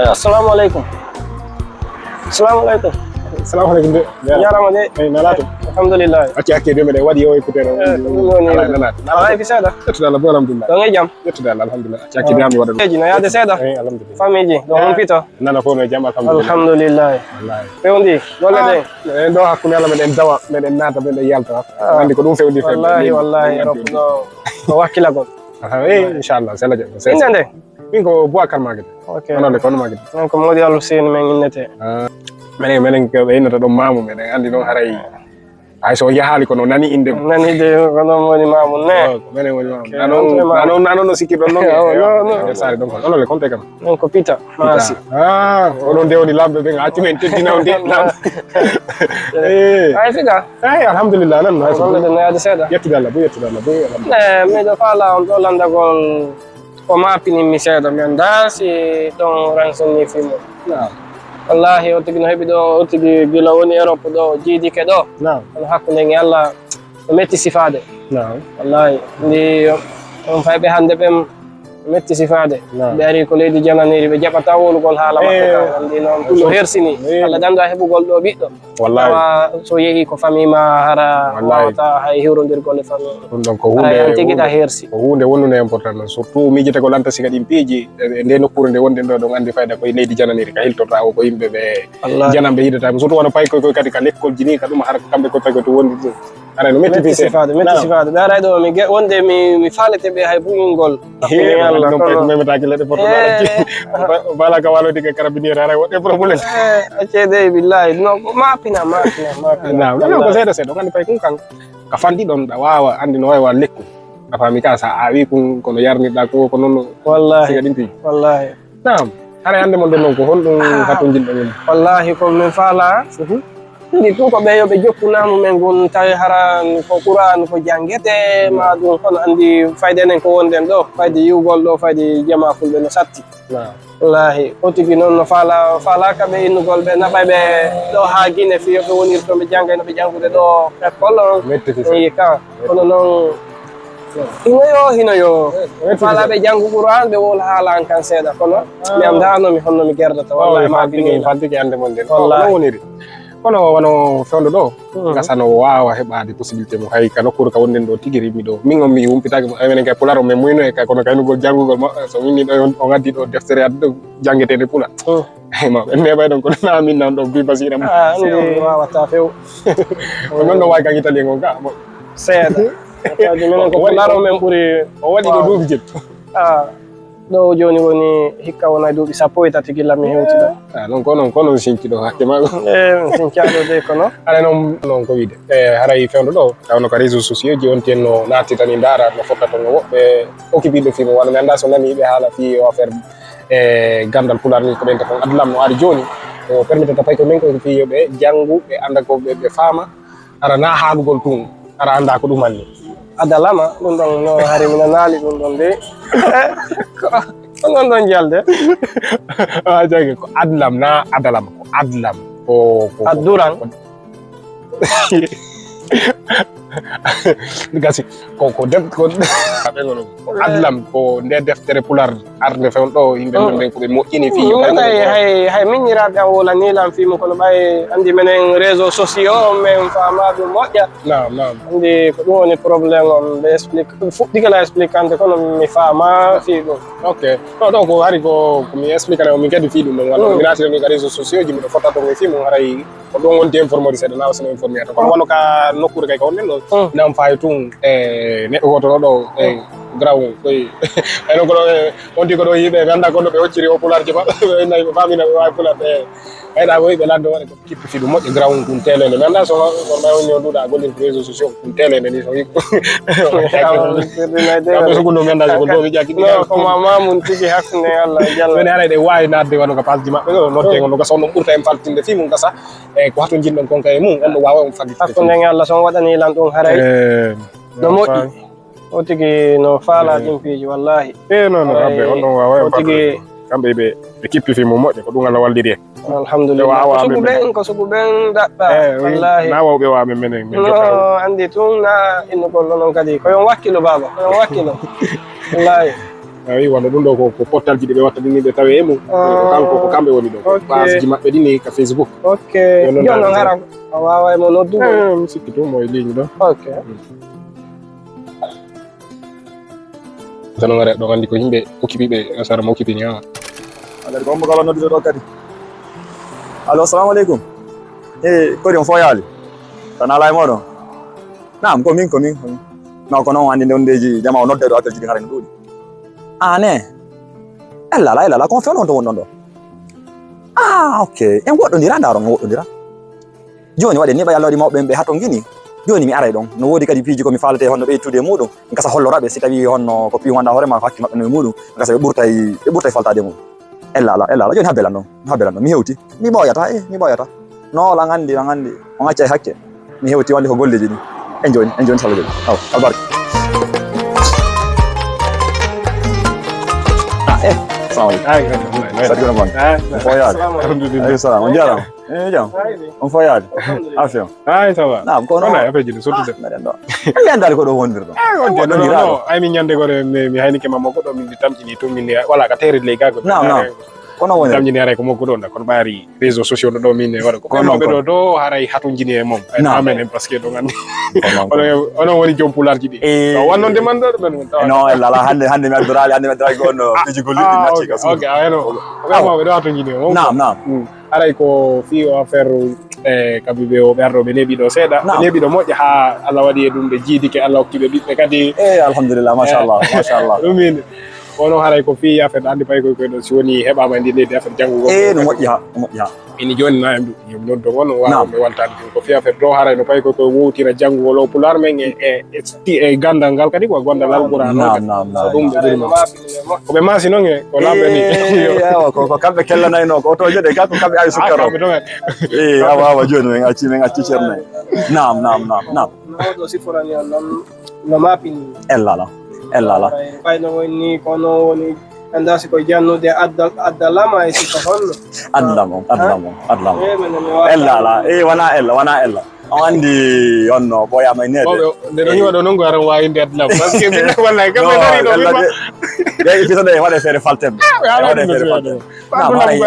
Assalamualaikum. Assalamualaikum. Assalamualaikum de. Jarama de. Ay nalato. Alhamdulillah. Acci de mede wadi yoy kutere. Ay fi seda. Alhamdulillah bo alhamdulillah. Do ngay jam. Alhamdulillah. Acci de am wada. Eji na yade seda. Ay alhamdulillah. Famiji do mon pito. Nana fo no jam alhamdulillah. Alhamdulillah. Wallahi. Fewndi golle de. En do hakkunde Allah meden dawa meden nata meden yalta. Andi ko dum fewndi fe. Wallahi rabbuno. Ko wakila gon. Inshallah sala jam. Indande. Min ko Boubacar Maguette. Okay. Onon de kono Maguette. Non ko modi Allu Seen men innete. Menen ko inata do mamu meden andi don haray. Ay so yahali ko no nani inde nani de kono modi mamu ne. Menen woni mamu. Nano no sikki don non. No. Sare don ko. Onon le konte kam. Non ko pita. Masi. Onon de woni lambe be ngati men teddina on de. Ay figa. Ay alhamdulillah nan. Alhamdulillah na yade seda. Yettude Allah bu. Me do fala on do landa gol ko mapini mi seedo mi anda si don ransonni fimo wallahi o tigi no hebi do o tigi gila woni Europe do jiidi ke do on hakkunde ngi Allah metti sifade wallahi ndi on faybe hande be metti sifade be ari ko leydi jananiri be jabata wolugol haala makko ndi non tullo hersini Allah dando hebugol do biddo wallahi so yehi ko famima hara wata hay hiwrondir golle fami don ko hunde tigi da hersi ko hunde wonno important surtout mijete ko lanta siga dim piiji de nokkure de wonde do andi fayda ko leydi jananiri ka hiltota o ko yimbe be janambe hidata surtout wona pay ko kadi ka lekkol jini ka dum har kambe ko tago to wondi ara no metti sifade dara do mi wonde mi falete be hay bugingol Allah non pay memata ki lede porto bala ka walo diga carabiniere ara wonde problème acede billahi no mapina na ko seda sedo kan pay kun kan ka fandi don da wawa andi no wawa lekku afami ka sa awi kun kono yarni da ko non wallahi siga dimpi wallahi naam ara ande mon don ko holdum hatun jinde min wallahi ko min fala ndi tun ko ɓe yoɓe jokkunamu men gon tawi haran ko Qur'an ko jangete ma ɗum kono andi fayde enen ko wonden ɗo fayde yiwgol ɗo fayde jama fulɓe no satti wallahi o tigi noon no falaka ɓe innugol ɓe naɓaɓe ɗo ha Guinée fi yoɓe wonirto ɓe jangay no ɓe jangude ɗo école yi ka kono noon hinoyo falaɓe jangu Qur'an ɓe wol haala an kan seeɗa kono mi andanomi honno mi gerdata wallahi ma fantiki ande mon den no woniri kono wono fewndo do gasano wawa hebade possibilité mo hay kala kur ka wonden do tigiri mi do min on mi wumpitake mo amene kay pularo me muyno e kay kono kaynugol jangugol so minni do on gaddi do deftere addo jangetede pula ma ne bay don ko na min non do bi basira mo ni wawata few non do way ka itali ngon ka seeda taji menen ko pularo men buri o wadi do duubi jet do joni woni hikka wona duubi sappo e tati gilla mi hewti do non kono sinci do hakke ma sinciado de kono ala non ko wide haray fewndo do tawno ko réseaux sociaux ji on tenno natti tan ndara no fottato no wobbe okibido fi mo wala mi anda so nani be hala fi o affaire gandal pular ni ko benta ko adlam no ari joni o permetata pay ko men ko fi yobe jangu be anda ko be fama ara na haagugol tun ara anda ko dum manni adalama ɗum ɗon no hari mina naali ɗum ɗon de ko non ɗon jalde jagi ko adlam na adalam ko adlam ko adduran gasi ko def ko adlam ko nde deftere pular arde fewn do yimbe non ko be moƴƴini fi hay miñiraɓe am wola nilam fimo kono ɓay andi menen réseaux sociaux men fama ɗum moƴƴa andi ko ɗum woni probléme on ɓe explique fuɗɗigala expliquante kono mi fama fi ɗum ok ɗo ko hari ko mi expliquane o min kadi fi ɗum ɗon walla mi natiri ka réseaux sociaux ji miɗo fotta to mi fi mo haray ko ɗon wonti informode seeɗa na wasino informé to kono wonno ka nokkure kay ka wonnen ɗo nam fayi tun neɗɗo goto ɗo graw koy eno ko on di ko do yibe ganda ko do be hocciri o pularje ba nay famina be way pular be ayda woy be lando wala ko kippi fi du moƴƴo graw kun telele ganda so ma on nyoduda golin réseaux sociaux kun telele ni so yiko ko ko no menda ko do be jakki ko mama mun tigi hakne Allah jalla ben ala de way nadde wano ka pasji mabbe no notte ngono ga sonno burta en faltinde fi mun gasa e ko hatto jinnon kon kay mun on do wawa on faggi hakkunde Allah son wadani lan don haray no moƴƴi o tigi no faala jimpiiji wallahi non rabbe on wawa on tigi kambe be kippi fi mo moƴƴo ko dum Allah waldiri alhamdulillah ko sugu ben daɗɗa wallahi na wawɓe wamen menen min no andi tun na inno gollo noon kadi ko yon wakkilo baba ko yon wakkilo wallahi wi wonno ɗum ɗo ko portalji ɗi ɓe watta ɗini ɓe tawe e mum kanko ko kamɓe woni ɗo base ji maɓɓe ɗini ka Facebook jonnon hara a wawa mo noddugo mi sikki tum mo e ligne ɗo tano ngare ɗo andi ko yimɓe okkipiɓe sara mo okkipini ha alay ko mo kala noddude ɗo kadi allo assalamu aleykum kodi on foyaali tan ala e moɗon nam ko min non ko noon andi ndeji jama o nodde ɗo appel jiɗi hara no ɗuuɗi ne ellala kon fewn on to wonɗon ɗo ok en woɗɗodira ndaron en woɗɗodira joni waɗe ni ɓay Allah waɗi mawɓe ɓe haton gini joni mi aray ɗon no woodi kadi piiji komi falate honno ɓeytude e muɗum gasa holloraɓe si tawi honno ko piiwanda hoorema ko hakki maɓɓe no e muɗum gasa ɓe ɓurtay faltade mum ellala joni habbelan ɗon mi hewti mi ɓoyata no la gandi on acca e hakke mi hewti walli ko golleji ɗi en joni salo joni albarka on jarama jam on foyaade affaire ça va nam ko non affaire ji surtout meɗen ɗo yandade ko ɗo wondir ɗo ay min ñande gore mi haynike mamma goɗɗo min tamƴini tum min wala ka terid ley gago nam kono woni tamƴini haray ko mokko ɗon kono ɓaari réseaux sociaux ɗo min waɗa ko ɓenoɓe ɗo haray hatojini e mom amen en par ce que ɗo gandi onon woni joom pularji ɗi wannonde man ɗo ɗumen non ellala hande mi addorali ko on piji golliɗi nacci ka ok ayno vraiment ɓe ɗo hatojini e mom nam haray ko fi o affaire kamɓe ɓe o ɓerɗo ɓe neeɓi ɗo seeɗa ɓe neeɓi ɗo moƴƴa ha Allah waɗi e ɗum ɓe jiidike Allah hokkiɓe ɓiɓɓe kadi alhamdulillah machallah ɗumin wono haray ko fi affaire andi pay koy ɗo si woni heɓama ndi leydi affaire janngugo no moƴƴi ha ini joni na em ɗum non to won waawɓe waltade ko fi affaire to haray no pay koy ko wowtira janngugol o pular men e gandal ngal kadi ko gondal alqouran ɗum ɓe ɓurima koɓe maasi noon e ko lamɓe ni ko kamɓe kellanayno ko otoje ɗe ka ko kamɓe awi sukkaro awa joni min acci ceernayi nam ɗo siforani no maapini ellala ɓayno woni kono woni anda siko jannude addalama e siko honno addamo ellala wona ella on andi onno ɓoyama e nede nde ɗo hiwa ɗo noon ko aran wawinde addalam par ce que min wallay kamɓe dari ɗo ɓe fitode waɗe feere faltemɓe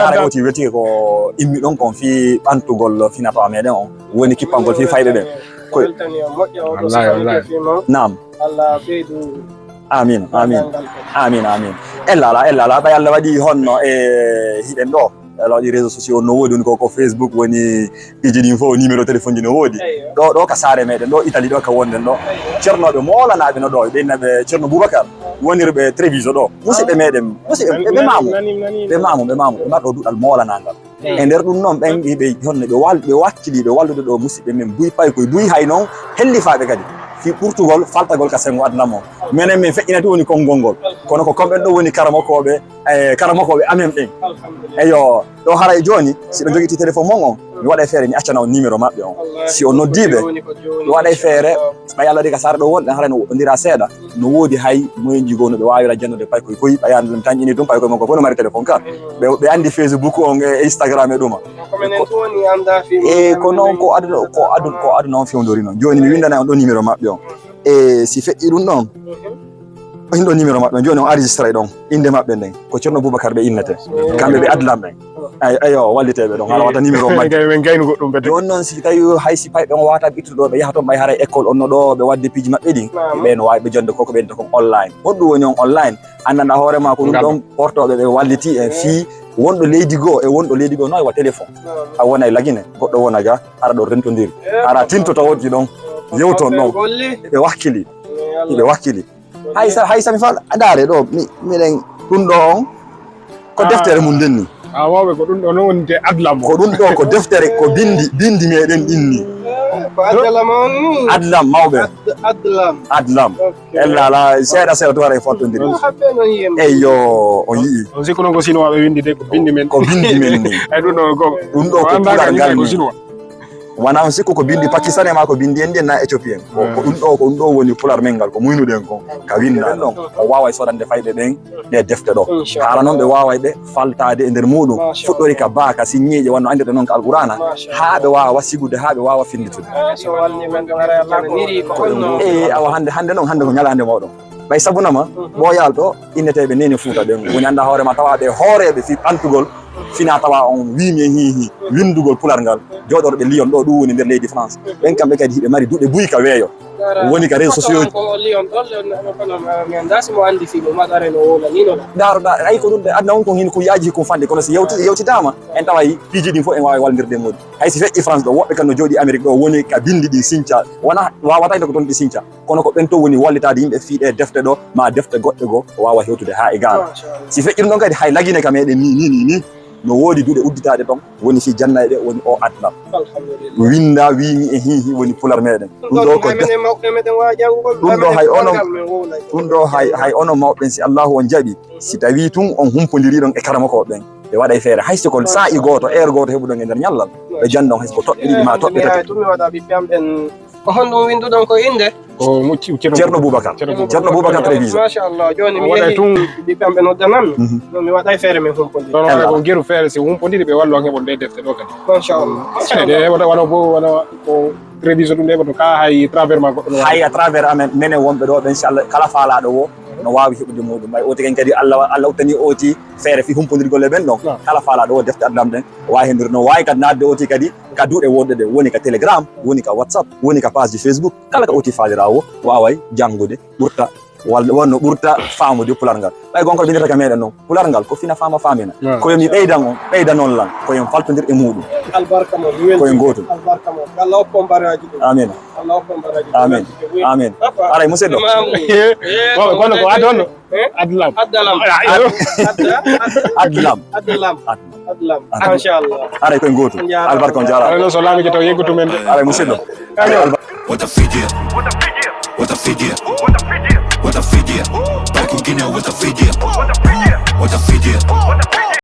haray woti wetike ko immi ɗon kon fi ɓantugol finato meɗen on woni kippangol fi fayɓe ɓen nam Allah ɓeydu amin ellala ɓay Allah waɗi honno e hiɗen ɗo Allah waɗi réseaux sociaux no woodi woni ko Facebook woni piji ɗin fof numéro téléphone ji no woodi ɗo ka saare meɗen ɗo Italie ɗo ka wonden ɗo ceernoɓe molanaɓe no ɗo ɓeynaɓe ceerno Boubacar wonirɓe Tréviso ɗo musidɓe meɗen ɓe mamu ɓe mbaɗo duɗal molanagal e nder ɗum noon ɓen ɓe honno ɓe wakkili ɓe wallude ɗo musidɓe men buy pay koye buy hay noon hellifaɓe kadi fi ɓurtugol faltagol ka sengo adnamo minen min feƴƴinati woni konngol ngol kono ko kamɓen ɗo woni karamokoɓe amen ɓen eyo ɗo haray joni si ɓe joguiti téléphone mon on mi waɗa feere mi accana on numéro maɓɓe on si o noddiɓe mi waɗa feere ɓay Allah waɗi ka saare ɗo wonɗen haray no woɗɗodira seeɗa no woodi hay moyen jigo no ɓe wawira jannude pay koye ɓayande ɗum tañƴini ɗum pay koye makko fof no mari téléphone ka ɓe andi Facebook on e Instagram e ɗuma ko noon ko aduna on fewdori noon joni mi windana on ɗo numéro maɓɓe on e si feƴƴi ɗum ɗon in ɗo numéro maɓɓe joni on enregistré ɗon inde maɓɓe nden ko ceerno Boubacar ɓe innete kamɓe ɓe adlam ɓen ayo walliteɓe ɗon hala wata numéro maɓɓe gaynu goɗɗum ɓe joni noon si tawi hay si payɓe on wawata ɓittuɗo ɓe yaha toon ɓay haray école onno ɗo ɓe wadde piiji maɓɓe ɗin ɓe no wawi ɓe jonde koko ɓe kon online honɗum woni on online anndanɗa hoorema ko ɗum ɗon portoɓe ɓe walliti en fii wonɗo leydi goo e wonɗo leydi goo no wa téléphone a wona e lagine goɗɗo wona ga ara ɗo rentodiri ara tintoto wonti ɗon yewton ɗon ɓe wakkili haysa mi fal adare ɗo miɗen ɗum ɗo on ko deftere mum ndenni wawɓe ko ɗum ɗo noon wonde adlam ko ɗum ɗo ko deftere ko bindi meɗen ɗinni adlam mawɓe adlam ellala seeɗa to wara e fottodiri eyyo on yii on sikku noon ko sinowaɓe windi de ko bindi men ni ay ɗum ɗo ko pular ngal ni wana on sikko ko bindi Pakistan e ma ko bindi en na Ethiopien ko dum do woni pular mengal ko muynuden ko ka winda non o wawa sodande fayde den de defte do hala non be wawa de faltade e der mudum fuddori ka baka signeje wonno ande non ka alqur'ana ha be wawa sigude ha be wawa finditude so walni men ngara Allah miri ko honno awa hande non hande ko nyalande mawdon bay sabunama bo yalto innetebe neni fuuta den woni anda hoore ma tawabe hoorebe fi antugol fina tawa on wimi hihi windugol pular ngal jodorbe Lyon do woni der leydi France ben kambe kadi hibe mari dude buyka weeyo woni ka réseaux sociaux ko Lyon dol no mi andasi mo andi fi mo madare no wala ni no da ay ko dum adna on ko hin ko yaaji ko fande kono si yewtidama en taway piji din fo en wawi waldirde modi hay si fe France do wobbe kan no jodi Amerique do woni ka bindi di sincha wana wawata ko don di sincha kono ko ben to woni wallitade yimbe fiide defte do ma defte godde go wawa hewtude ha e gal si fe dum don kadi hay lagine ka meden ni no wodi dude udditade don woni fi jannayde woni o adlam alhamdulillah winda wimi e hihi woni pular meden dum do ko meden waajagol dum do hay ono mawben si Allah on jabi si tawi tun on humpodiri don e karama ko ben be wada e feere hayso ko sa'i goto goto hebudon e der nyallal be jandon hayso ko tobbe ma tobbe tati dum mi wada bi pamben ko hondo windu don ko inde ko mucci Cerno Boubacar télévision machallah joni mi yehi tun bi pambe no danam no mi wada e feere men humpodiri non ko geru feere si humpodiri be wallo ngebon de defte do kadi machallah de wona ko télévision dum de ka hay travers ma goddo hay à travers amen menen wonbe do ben inshallah kala faalaado wo no wawi hebude modum may oti ken kadi Allah utani oti feere fi humpodirgol ben don kala faalaado wo defte adlam den wawi hendir no wawi kad nadde oti kadi ka duude wonde de woni ka Telegram woni ka WhatsApp woni ka page Facebook kala ka oti faalirawo waway jangude burta walla wonno burta faamude pular ngal bay gonko bindata ka meden non pular ngal ko fina fama famina ko yomi beyda non lan ko yom faltondir e mudum albarka mo ko en goto albarka mo Allah ko mbaraji amin Allah ko mbaraji amin aray musidɗo kono ko adon adlam machallah aray ko en goto albarka on jara aray non so laami ke taw yeggutu men aray musidɗo What the